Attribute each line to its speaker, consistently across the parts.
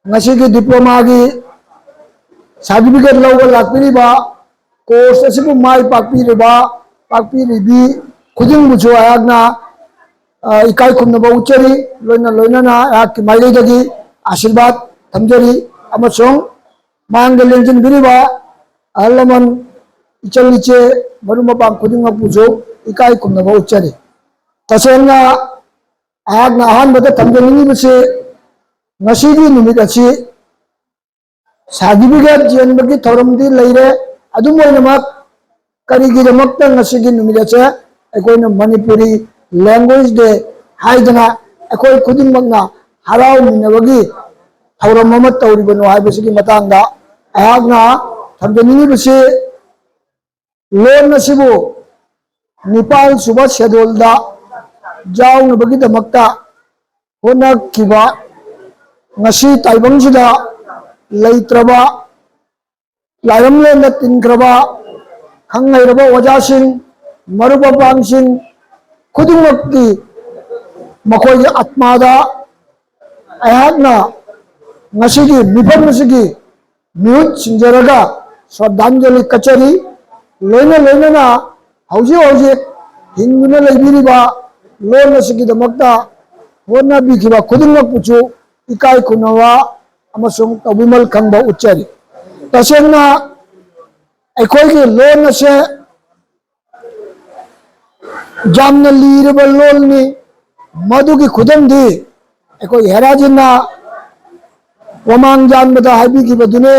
Speaker 1: ngasi ki diploma ki certificate lawga lakpiriba course asibu mai pakpiribi khuding buchu ayagna ikai khumnaba uchari loina na ayag ki mailidagi ashirbat thamjari amachong mangda lenjin biriba alaman ichaliche marumapang khuding mapujo ikai khumnaba uchari tasengna ayagna ahanbada thamjani bise ngasigi numit achi certificate jenbagi thoramdi leire adumoinamak karigidamakta ngasigi numit ache akoina Manipuri language day haidana akoi khudingmakna harau minabagi thoram ama tawribano haibasigi matangda ayagna thamjani bise loan asibu Nepal suba schedule da jaunabagi damakta hona kiba ngasi taibang sida leitraba lairamlenda tinkraba khangairaba wajasing marupapang khudingmakki makoi atmada ayagna ngasigi mifam ngasigi mihut sinjaraga shraddhanjali kachari loina na hauji hinguna leibiriba loan asigi damakta hona bikiba khudingmakpuchu ikai kunawa amasung tabimal khangba uchari tasengna aikoi ki loan ase jamna liraba loan ni madugi khudamdi aikoi herajina wamang janbada haibi ki badune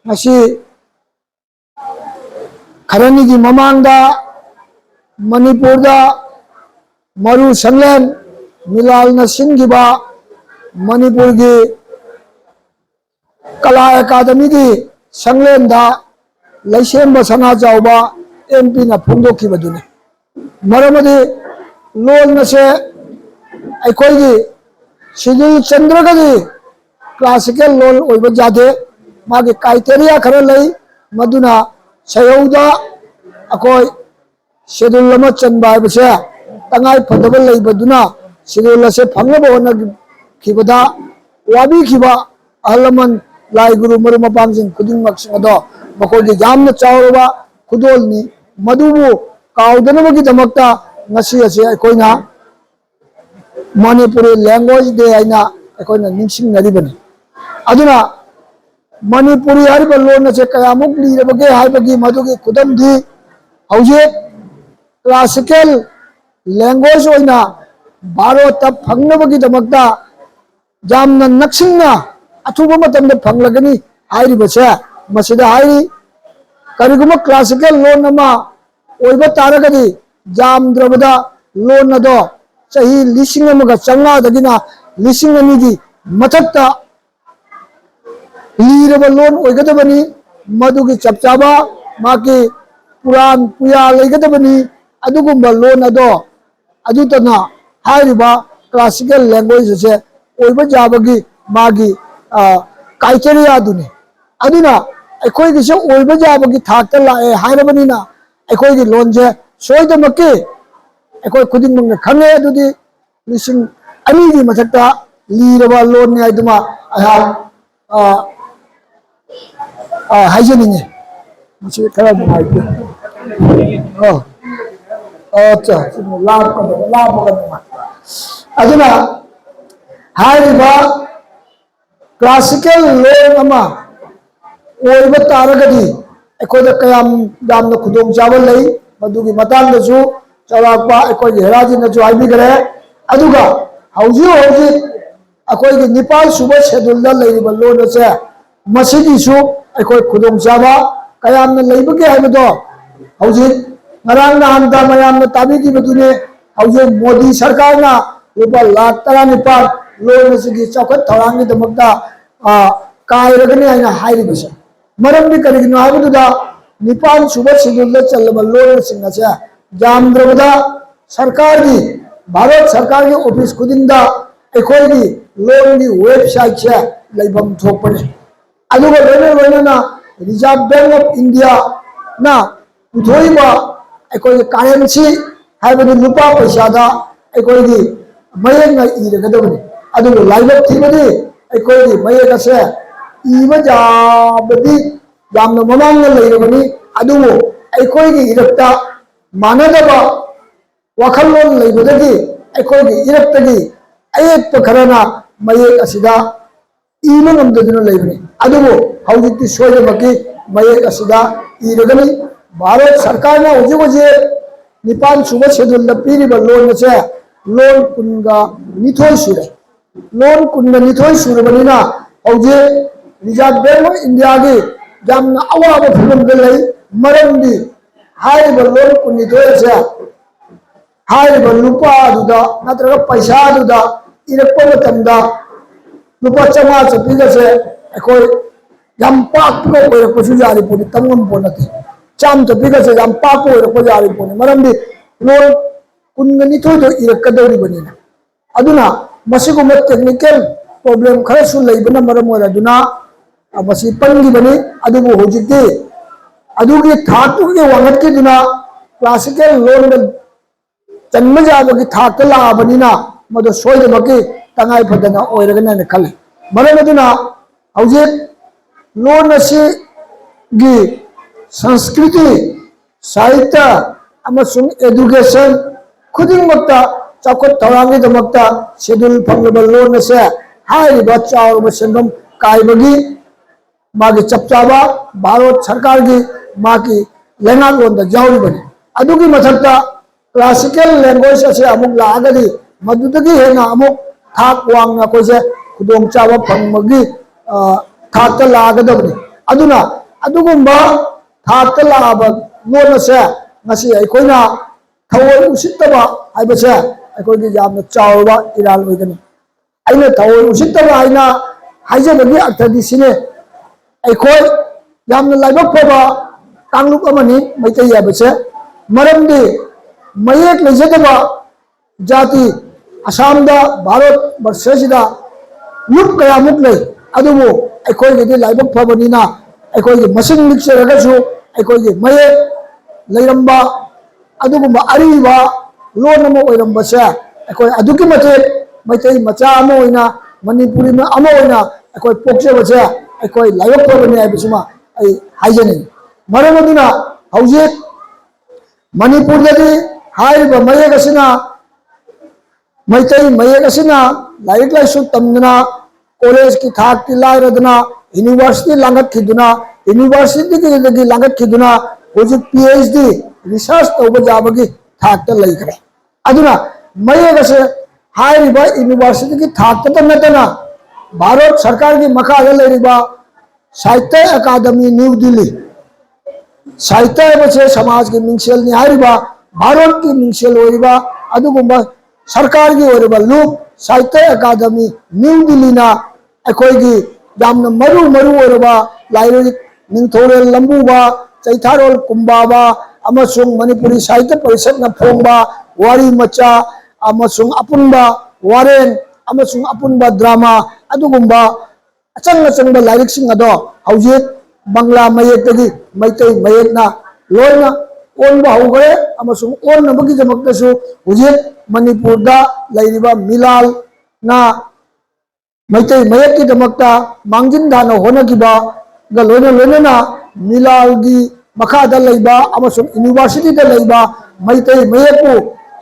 Speaker 1: ngasi kharani gi mamangda Manipurda maru sanglen milalna singiba Manipur ki Kala Academy ki sanglen da laisemba sana jauba MP na phungdo ki badune maramadi loan na se aikoi gi Shidul Chandra ka di classical loan oiba jade magi criteria khara lei maduna sayauda akoi schedule lama chanba base tangai phadaba lei baduna schedule se phangba hona khibada wabi khiba alaman lai guru marumapang khuding maksing ado makoi gi jamna chawraba khudol ni madubu kaudana gi damakta ngasi ase akoina Manipuri language day aina akoina ningsing naribani aduna Manipuri hariba loan ase kayamuk lirabage haibagi madugi khudamdi hauje classical language oina bharata phangnabagi damakta jamna naksingna athuba matamda phanglagani hairibase masida hairi kariguma classical loan ama oiba taragadi jamdrabada loan ado sahi lising amaga changa dagina lising anigi mathakta liraba loan oigadabani madugi chapchaba maki puran puya leigadabani adugumba loan ado adutana hairiba classical language se oiba jabagi magi criteria aduni aduna aikoi gi se oiba jabagi thakta lae hairabani na aikoi gi loan je soidamaki aikoi khudingmangna khange adudi lising ani gi mathakta liraba loan ni aiduma haijani masi khara ngai acha la aduna hairiba classical loan ama oiba taragadi aikoda kayam damna khudong chaba lei madugi matang da su chawakpa aikoi heraji na ju aibi gare aduga hauji akoi gi Nepal suba schedule da leiba loan ase masigi su aikoi khudong chaba kayam na leibage haibado hauji ngarang na handa mayam na tabi ki badune hauji Modi sarkar na rupa lakh tara nipal loan asigi chawkhat thorangi damakta kairagani aina hairibase maramdi karigino haibadu Nepal suba schedule da chalaba loan singna se jamdrabada sarkar gi Bharat sarkar gi office khudingda aikoi gi loan gi website se leibam thokpane aduga loina na Reserve Bank of India na uthoiba aikoi currency haibadu lupa paisa da aikoi gi mayeng na iragadabani aduga laibab thibadi ꯑꯩꯈꯣꯏꯒꯤ ꯃꯌꯦꯛ ꯑꯁꯦ ꯏꯕ ꯌꯥꯕꯗꯤ ꯌꯥꯝꯅ ꯃꯃꯥꯡꯗ ꯂꯩꯔꯕꯅꯤ ꯑꯗꯨꯕꯨ ꯑꯩꯈꯣꯏꯒꯤ ꯏꯔꯛꯇ ꯃꯥꯟꯅꯗꯕ ꯋꯥꯈꯜꯂꯣꯟ ꯂꯩꯕꯗꯒꯤ ꯑꯩꯈꯣꯏꯒꯤ ꯏꯔꯛꯇꯒꯤ ꯑꯌꯦꯠꯄ ꯈꯔꯅ ꯃꯌꯦꯛ ꯑꯁꯤꯗ ꯏꯕ ꯉꯝꯗꯗꯨꯅ ꯂꯩꯕꯅꯤ ꯑꯗꯨꯕꯨ ꯍꯧꯖꯤꯛꯇꯤ ꯁꯣꯏꯗꯅꯃꯛꯀꯤ ꯃꯌꯦꯛ ꯑꯁꯤꯗ ꯏꯔꯒꯅꯤ ꯚꯥꯔꯠ ꯁꯔꯀꯥꯔꯅ ꯍꯧꯖꯤꯛ ꯍꯧꯖꯤꯛ ꯅꯤꯄꯥꯟ ꯁꯨꯕ ꯁꯦꯗꯨꯜꯗ ꯄꯤꯔꯤꯕ ꯂꯣꯟ ꯑꯁꯦ ꯂꯣꯟ ꯀꯨꯟꯒ ꯅꯤꯊꯣꯏ ꯁꯨꯔꯦ लोन कुन निथोई सूरबनीना हौजे रिजर्व बैंक ऑफ इंडिया की जामना अवाब फिल्म दे लई मरमदी हाइब लोन कुन निथोई से हाइब लुपा दुदा नत्रगा पैसा दुदा इरप्पा मतमदा लुपा चमा चपीगा से अखोई याम पाक को ओइरपसु जारी पुनी तंगम पोनती चाम चपीगा से याम पाक को ओइरपो जारी पुनी मरमदी लोन कुन निथोई दो इरक्कदौरी बनीना अदुना मसिगुम टेक्निकल प्रॉब्लम खरसु लेबना मरम ओरदुना मसि पंगिबनी अदुबु होजिते अदुगी थातुगी वांगतकी दुना क्लासिकल लोन जन्म जाबगी थात लाबनीना मदो सोयदमकी तंगाई फदना ओइरगना ने खले मरम अदुना हौजे लोन असि गी संस्कृति साहित्य अमसुंग एजुकेशन खुदिंगमक्ता चाकोट थौरांगी दमक्ता शेड्यूल फंगबल लोन से हाइबा चाउरब सेंदम काइबगी मागी चपचाबा भारत सरकार की मागी लेना लोन द जाउरिबनी अदुगी मथक्ता क्लासिकल लैंग्वेज असे अमुक लागदी मदुदगी हेना अमुक थाक वांगना कोसे खुदोंग चाबा फंगमगी थाक लागदबनी अदुना अदुगुंबा थाक लाब लोन से ngasi aikoina thawoi usittaba haibase अखोई यामना चाउबा इराल ओइगनी आइना थवoi उसित्तबा आइना हाइजबगी अर्थदि सिने अखोई यामना लाइबक फबा कांगलुप अमनी मैतै याबसे मरमदि मयेक लेजदबा जाति असमदा भारत वर्षसिदा लुप कयामुक लै अदुबो अखोई गे लाइबक फबनिना अखोई मसिंग लिक्सरगसु अखोई मयेक लैरंबा अदुगुंबा अरिबा लोन अमो ओइरंबसे अखोई अदुकी मते मैतै मचा अमो ओइना मणिपुरी में अमो ओइना अखोई पोक्चबसे अखोई लाइबक फबनि आइबसुमा आई हाइजनी मरम अदुना हौजे मणिपुर दगी हाइब मयेक असिना मैतै मयेक असिना लाइक लाइसु तमदना कॉलेज की थाक की लाइरदना यूनिवर्सिटी लांगत खिदुना यूनिवर्सिटी की लांगत खिदुना होजे पीएचडी रिसर्च तौब जाबगी थाकता लैखरे अदुना मयेक असे हाइरिबा यूनिवर्सिटी की थाकता नतना भारत सरकार की मखादा लैरिबा साहित्य अकादमी न्यू दिल्ली साहित्य बसे समाज की मिंगसेल नि हाइरिबा भारत की मिंगसेल ओइरिबा अदुगुंबा सरकार की ओइरिबा लूप साहित्य अकादमी न्यू दिल्ली ना अखोई यामना मरु मरु ओइरिबा लाइरि निंथोरेल लंबुबा चैथारोल कुंबाबा अमसुंग मणिपुरी साहित्य परिषद न फोंबा वारी मचा अमसुंग अपुनबा वारेन अमसुंग अपुनबा ड्रामा अदुगुंबा अचंग अचंग लाइरिक सिंग अदो हौजे बंगला मयेक तगी मैतै मयेक ना लोना ओनबा होगरे अमसुंग ओनबगी जमक्तसु हौजे मणिपुर दा लैरिबा मिलाल ना मैतै मयेक की दमक्ता मांगिन दानो होनगिबा ग लोना लोना मिलाल गी मखादा लैबा अमसुंग यूनिवर्सिटी दा लैबा मैतै मयेकु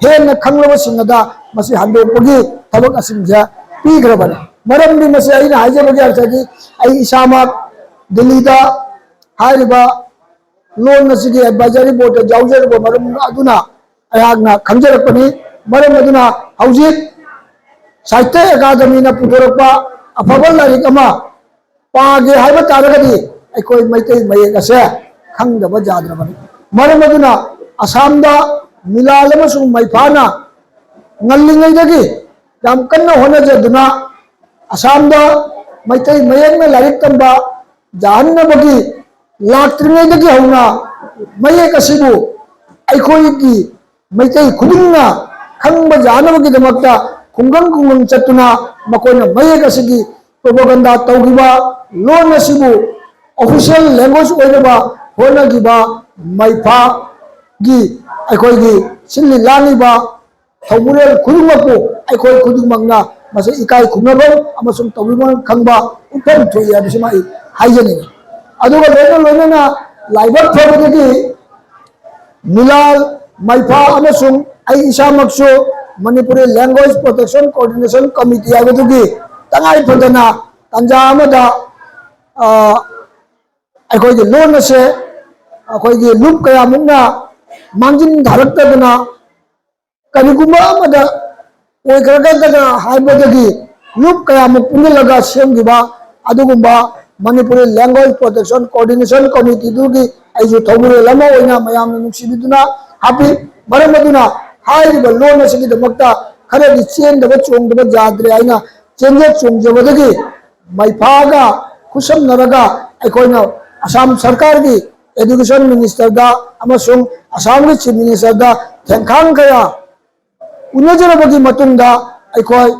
Speaker 1: हेन खंगलबा सिंगदा मसी हंदोपगी थबक असिंजा पीग्रबने मरमदि मसी आइना हाइजबगी अर्थदि आई इसामा दिल्ली दा हाइरिबा लोन नसिगी एडवाइजरी बोर्ड जाउजरबो मरम अदुना अयागना खंजरपनी मरम अदुना हौजिक साहित्य अकादमी ना पुथोरपा अफबल लाइरिक अमा पागे हाइबा तारगदी अखोई मैतै मयेक असे खंगदबा जाद्रबनी मरम अदुना असमदा मिलाल अमसुंग मैफाना ngallingaiदगी याम कन्ना होनजदुना असमदा मैतै मयेक में लाइरिक तंबा जाननबगी लाक्त्रिङैदगी हौना मयेक असिबु अखोई Meitei खुदिंगना खंगबा जानबगी दमक्ता खुंगंग खुंगंग चतुना मकोना मयेक असिगी propaganda तौगिबा loan असिबु official language ओइरबा होनगिबा मैफा गी अखोई सिल्ली लांगिबा थौमुरेल खुदिंगमकु अखोई खुदिंगमकना masa ikai khumnabam amasung tawibon khangba upam thoi abisima I haijani aduga loina na laibak thobadagi milal maifa amasung ai isamaksu Manipuri Language Protection Coordination Committee abadugi tangai padana tanja amada अखोई loan से अखोई loop कया मुना मांजिन धारक तदना करिगुमा मदा ओय करगदना हाइबदगी loop कया मुपुने लगा सेमगिबा अदुगुंबा Manipuri language protection coordination committee दुगी आइजु थौमुरे लमा ओइना मयाम नुक्सिबिदुना हापि मरमदुना हाइरिबा लोन से गिदमक्ता खरेदि चेंदबा चोंगदबा जाद्रे आइना चेंजे चोंगजबदगी माइफागा खुसम नरगा अखोइना असम सरकार की एजुकेशन मिनिस्टर दा अमसुंग असम की चीफ मिनिस्टर दा थेंखांग कया उनजरबगी मतुंगदा अखोय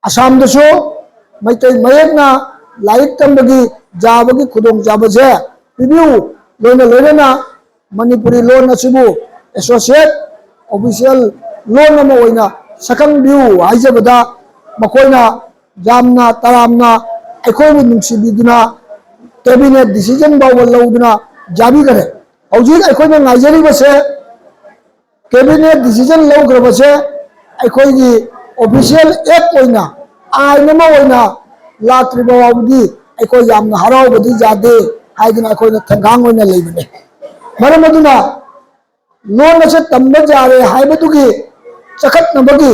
Speaker 1: असम दसु मैतै मयेकना लाइक तंबगी जाबगी खुदोंग जाबजे पिबिउ लोना मणिपुरी लोन असिबु एसोसिएट ऑफिशियल लोन अमा ओइना सकंग बिउ हाइजबदा मकोइना जामना तरामना अखोयबु नुंसिबिदुना कैबिनेट डिसीजन बावल लौदना जाबी करे हौजिक अखोयना नाइजरी बसे कैबिनेट डिसीजन लौग्रबसे अखोयगी ऑफिशियल एक्ट ओइना आइनमा ओइना लात्रिबा वाबदी अखोय यामना हरावबदी जादे हाइदना अखोयना थंगांग ओइना लेबने मरमदुना लोन से तंबा जारे हाइबदुगी चखत नबगी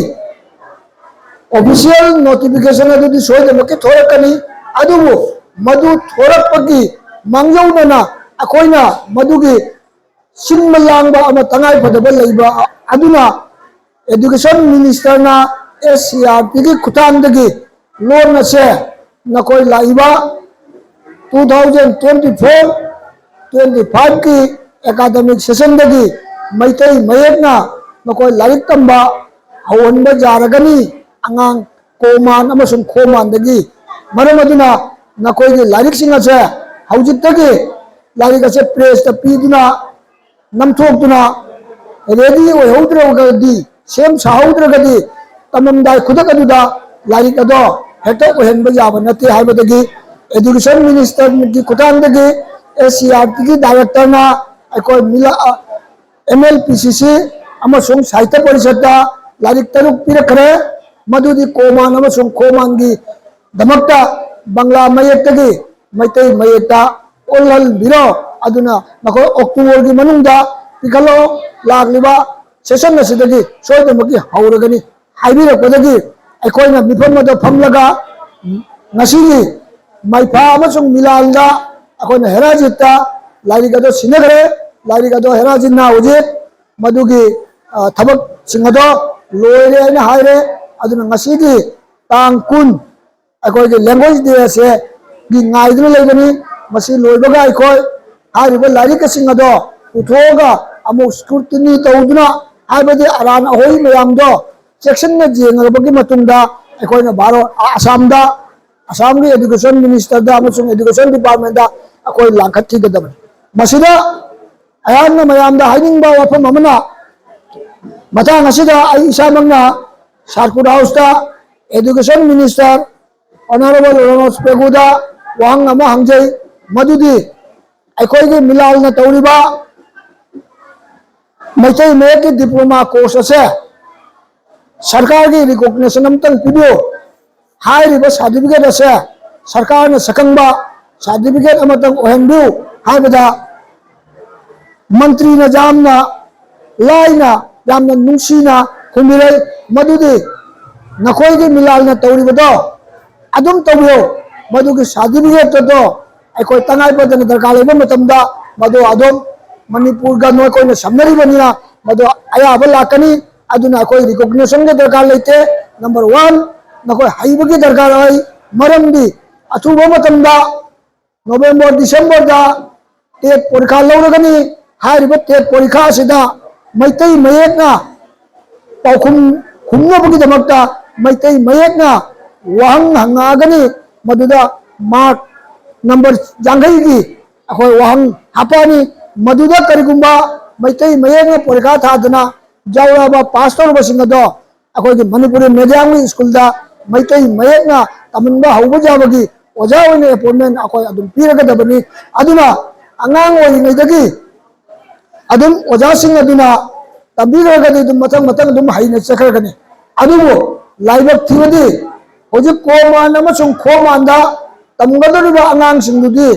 Speaker 1: ऑफिशियल नोटिफिकेशन अदुदी सोयदमके थोरकनी अदुबु मधु थोरपगी मांगजौनना अखोइना मधुगी सिंबा लांबा अमा तंगाई फदबा लैबा अदुना एजुकेशन मिनिस्टर ना एससीआरटी की खुतांदगी लोन से नकोई लाइबा 2024-25 की एकेडमिक सेशन दगी मैतै मयेकना नकोई लाइक तंबा हवनबा जारगनी अंगांग कोमान अमसुंग खोमान दगी मरमदुना नकोई की लाइक सिंह से हौजिक तगी लाइक से प्रेस त पीदुना नमथोकदुना रेडी ओहौद्रगदी सेम साहौद्रगदी तममदाय खुदक अदुदा लाइक अदो हेक्ट ओहनबा याबा नते हाइबदगी एजुकेशन मिनिस्टर की खुतांदगी एससीआरटी की डायरेक्टर ना अकोय मिला एमएलपीसीसी अमसुंग साहित्य परिषद लाइक तरुक पिरखरे मधुदी कोमान अमसुंग खोमान की दमकता बंगला मयेक्तगी मैतै मयेक्ता ओलहल बिरो अदुना नको अक्टोबर की मनुंगदा पिखलो लागलिबा सेशन नसिदगी सोयदमकी हौरगनी हाइबिरकदगी अखोयना मिफमद फमलगा नसिगी माइफा अमसुंग मिलालदा अखोयना हेराजिता लाइरिगदो सिनगरे लाइरिगदो हेराजिना होजे मधुगी थबक सिंगदो लोयरे ना हायरे अदुना नसिगी तांग कुन अखोय के लैंग्वेज डे से गी नाइदुना लेबनी मसी लोयबगा अखोय हारिबा लाइरिक सिंगदो उथोगा अमु स्क्रूटिनी तौदुना हाइबदि अरान अहोई मयामदो सेक्शन में जेंगरबगी मतुंदा अखोयना बारो आसामदा आसाम की एजुकेशन मिनिस्टर दा अमसुंग एजुकेशन डिपार्टमेंट दा अखोय लांखथि गदबन मसिदा अयान मयामदा हाइनिंगबा वफम अमना मथांग असिदा आई इसामंगना सार्कुड हाउस दा एजुकेशन मिनिस्टर ऑनरेबल रमेश पेगुदा वांग अमा हंगजै मधुदी अखोयगी मिलालना तौरिबा मैतै मयेक की डिप्लोमा कोर्स असे सरकार की रिकॉग्निशन अमतंग पिबियो हाइरिबा सर्टिफिकेट असे सरकार ने सकंबा सर्टिफिकेट अमतंग ओहनबिउ हाइबदा मंत्री ना जामना लाइना जामना नुंसीना खुमिरै मधुदी नखोयगी मिलालना तौरिबदो अदुम तौबियो मधुगी सर्टिफिकेट तो अखोय तंगाई पदन दरकार लेबा मतमदा मधु अदुम मणिपुर गा नोय कोइना समनरिबनिना मधु अयाब लाकनी अदुना अखोय रिकॉग्निशन के दरकार लेते नंबर 1 नखोय हाइबगी दरकार है मरमदी अथुबा मतमदा नवंबर दिसंबर दा टेट परीक्षा लौरगनी हारिबा टेट परीक्षा सिदा मैतै मयेकना पाउखुम खुमनबगी दमकता मैतै मयेकना वहंग हंगागनी मधुदा मार्क नंबर जांगई की अखोय वहंग हापानी मधुदा करिगुंबा मैतै मयेकना परीक्षा थादना जावराबा पास तौरबसिंगदो अखोय की मणिपुरी मीडियम स्कूल दा मैतई मयेकना तमनबा हौबा जाबगी ओजा ओइने अपॉइंटमेंट अखोय अदुम पीरगदबनी अदुना अंगांग ओइङैदगी अदुम ओजा सिंह अदुना तंबीरगदी दुम मतंग मतंग दुम हाइने चखरगनी अदुबो लाइबक थिबदी होजि कोमान अमसुंग खोमानदा तमगदरिबा अंगांग सिंगदुदी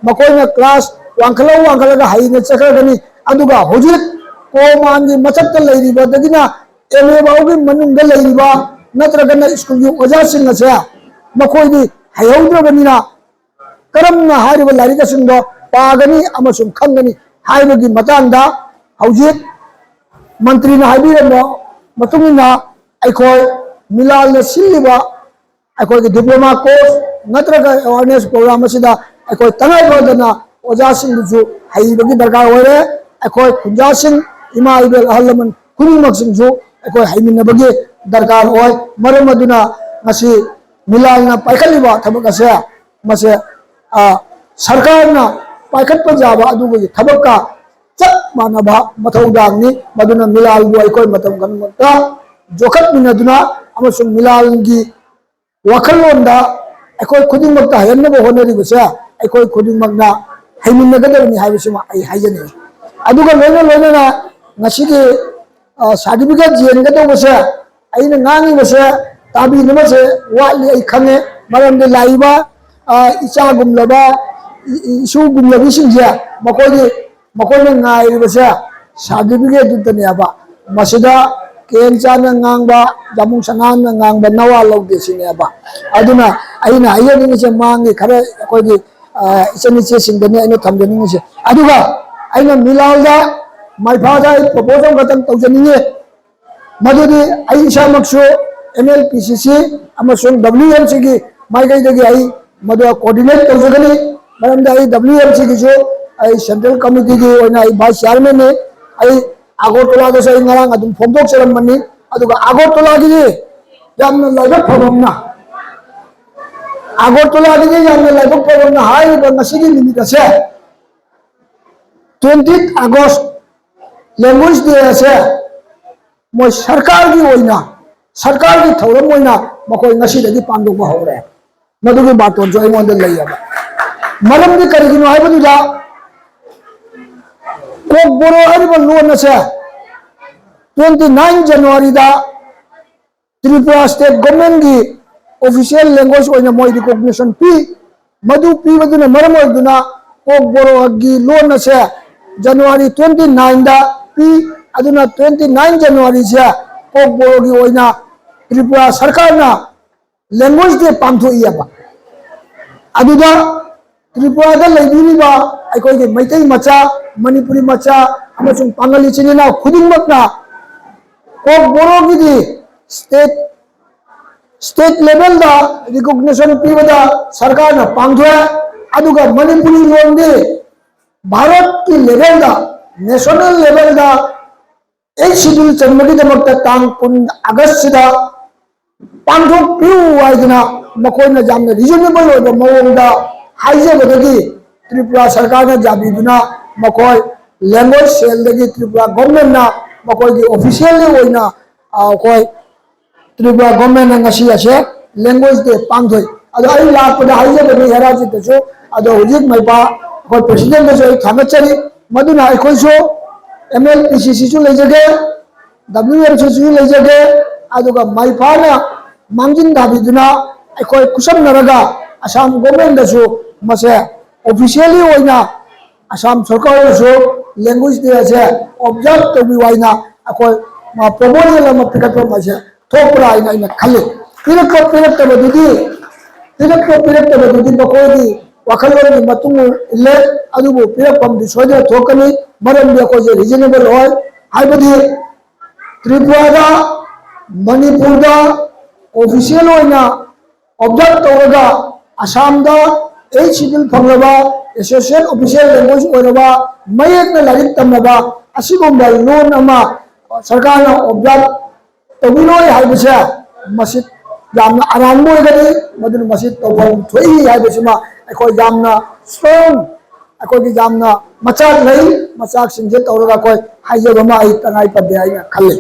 Speaker 1: मकोयना क्लास वांखला वांखलागा हाइने चखरगनी अदुगा होजि कोमानगी मचकता लैरिबदगिना एमए बाउगी मनुंगदा लैरिबा नत्रगना स्कूल की ओजा सिंह असे मकोयदी हायौद्रबनिना करमना हारिबा लाइरिक सिंगदो पागनी अमसुंग खंगनी हाइबगी मतंगदा हौजि मंत्री ने हाइबिरबो मतुंगिना अखोय मिलाल सिलिबा अखोय के डिप्लोमा कोर्स नत्रगा अवेयरनेस प्रोग्राम असिदा अखोय तंगाई बदना ओजा सिंगजु हाइबगी दरकार होरे अखोय खुंजा सिंह इमा इबेल अहलमन खुनिमक सिंगजु अखोय हाइमिनबगी दरकार होय मरम अदुना ngasi मिलालना पाइखलिबा थबक असे मसे सरकारना पाइखत जाबा अदुगी थबका चप मानबा मथौदांगनी मदुना मिलाल बु अखोय मतम गनमता जोखत मिनदुना अमसुंग मिलालगी वखलोंदा अखोय खुदिमकता हयनबो होनरिबसे अखोय खुदिमकना हाइमिनगदबनी हाइबसिमा आई हाइजनी अदुगा लोना लोना ngasiगी सर्टिफिकेट जेनगदबसे अइना ngangi बसे ताबी नमसे वाली आई खंगे मरमदे लाइबा इचा गुमलबा इशु गुमलबी सिंजे मकोयने ngairibase सर्टिफिकेट दुतनेबा मसिदा केंचाना ngangbा जामुंग सनाना ngangbा नवा लौदे सिनेबा अदुना अइना हायनिंगसे मांगे खरे अखोयगी इचनिचे सिंगदने अइना थमजनिंगसे अदुगा अइना मिलालदा माइफादा प्रपोजल गतन तौजनिंगे मदुदी आई इसामक्सु NLPCC अमसुंग WMC की माइगैदगी आई मदु कोऑर्डिनेट तौजगनी मरमदा आई WMC की जो आई सेंट्रल कमिटी की ओइना आई वाइस चेयरमैन ने आई आगोटोला दो सही ngarang adum phomdok seramani aduga agotola gi yamna laibak phomna agotola gi yamna laibak phomna hai ba ngasigi limit ase 20th August language day ase moi sarkar की थौरम ओइना मकोय ngasi dagi pandok ba hore madugi baton jo imonda layaba maram di karigino haibadu Kokborok हरिबा लोन असे 29 जनवरी दा Tripura state government की official language ओइना मोय recognition पी मदु पी बदुना मरम ओइदुना कोक बोरो की लोन असे जनवरी 29 दा पी अदुना 29 जनवरी से कोक बोरो की ओइना त्रिपुरा सरकार ना लैंग्वेज डे पांथोइयाबा अदुदा त्रिपुरा दा लैबिरिबा अखोयगे मैतई मचा मणिपुरी मचा अमसुंग पांगली चिनिना खुदिमकना कोक बोरो की स्टेट लेवल दा रिकॉग्निशन पीबदा सरकार ना पांथोए अदुगा मणिपुरी लोन दे भारत की लेवल दा नेशनल लेवल दा एक शेड्यूल चंबगी दमकता तांग 10 अगस्त सिदा पांथोक पिउ वाइदना मकोयना जामना रीजनेबल ओइबा मवंगदा हाइजेबदगी त्रिपुरा सरकार ने जाबीदुना मकोय लैंग्वेज सेल दगी त्रिपुरा गवर्नमेंट ना मकोय की ऑफिशियली ओइना कोय Tripura government ngasi ase language दे पांथोय अदो आई लापदा हाइजेबदगी हेराजी तसो अदो हुजिक मैपा कोय प्रेसिडेंट ने जो थामचरी मदुना अखोय सो MLPCC सु लेजगे WMC सु लेजगे अदुगा मैफाना मांजिन दाबीदुना अखोय कुसम नरगा असम गवर्नमेंट दसु मसे ऑफिशियली ओइना असम सरकार दसु लैंग्वेज दे असे ऑब्जर्व तबी वाइना अखोय प्रपोजल अम पिकटो मसे थोपरा आइना इन खले पिरक बदुदी बकोदी वखलोनी मतुंग इले अदुबो पिरकम दि सोदे थोकनी मरम दे को जे रीजनेबल होय हाइबदी त्रिपुरा मणिपुर दा ऑफिशियल ओइना ऑब्जर्व तोरगा असम दा ए शेड्यूल फंगबा एसोसिएट ऑफिशियल लैंग्वेज ओरबा मयेकना लारिक तमबा असिगुंबा लोन अमा सरकार ना ऑब्जर्व तबिनोय हाइबसे मसिद जामना अरानबो गदि मदुन मसिद तोबम थोई हाइबसिमा अखोय जामना स्ट्रांग अखोय की जामना मचाक लई मचाक सिंजे तोरगा कोय हाइजबमा आई तंगाई पदे आई खले।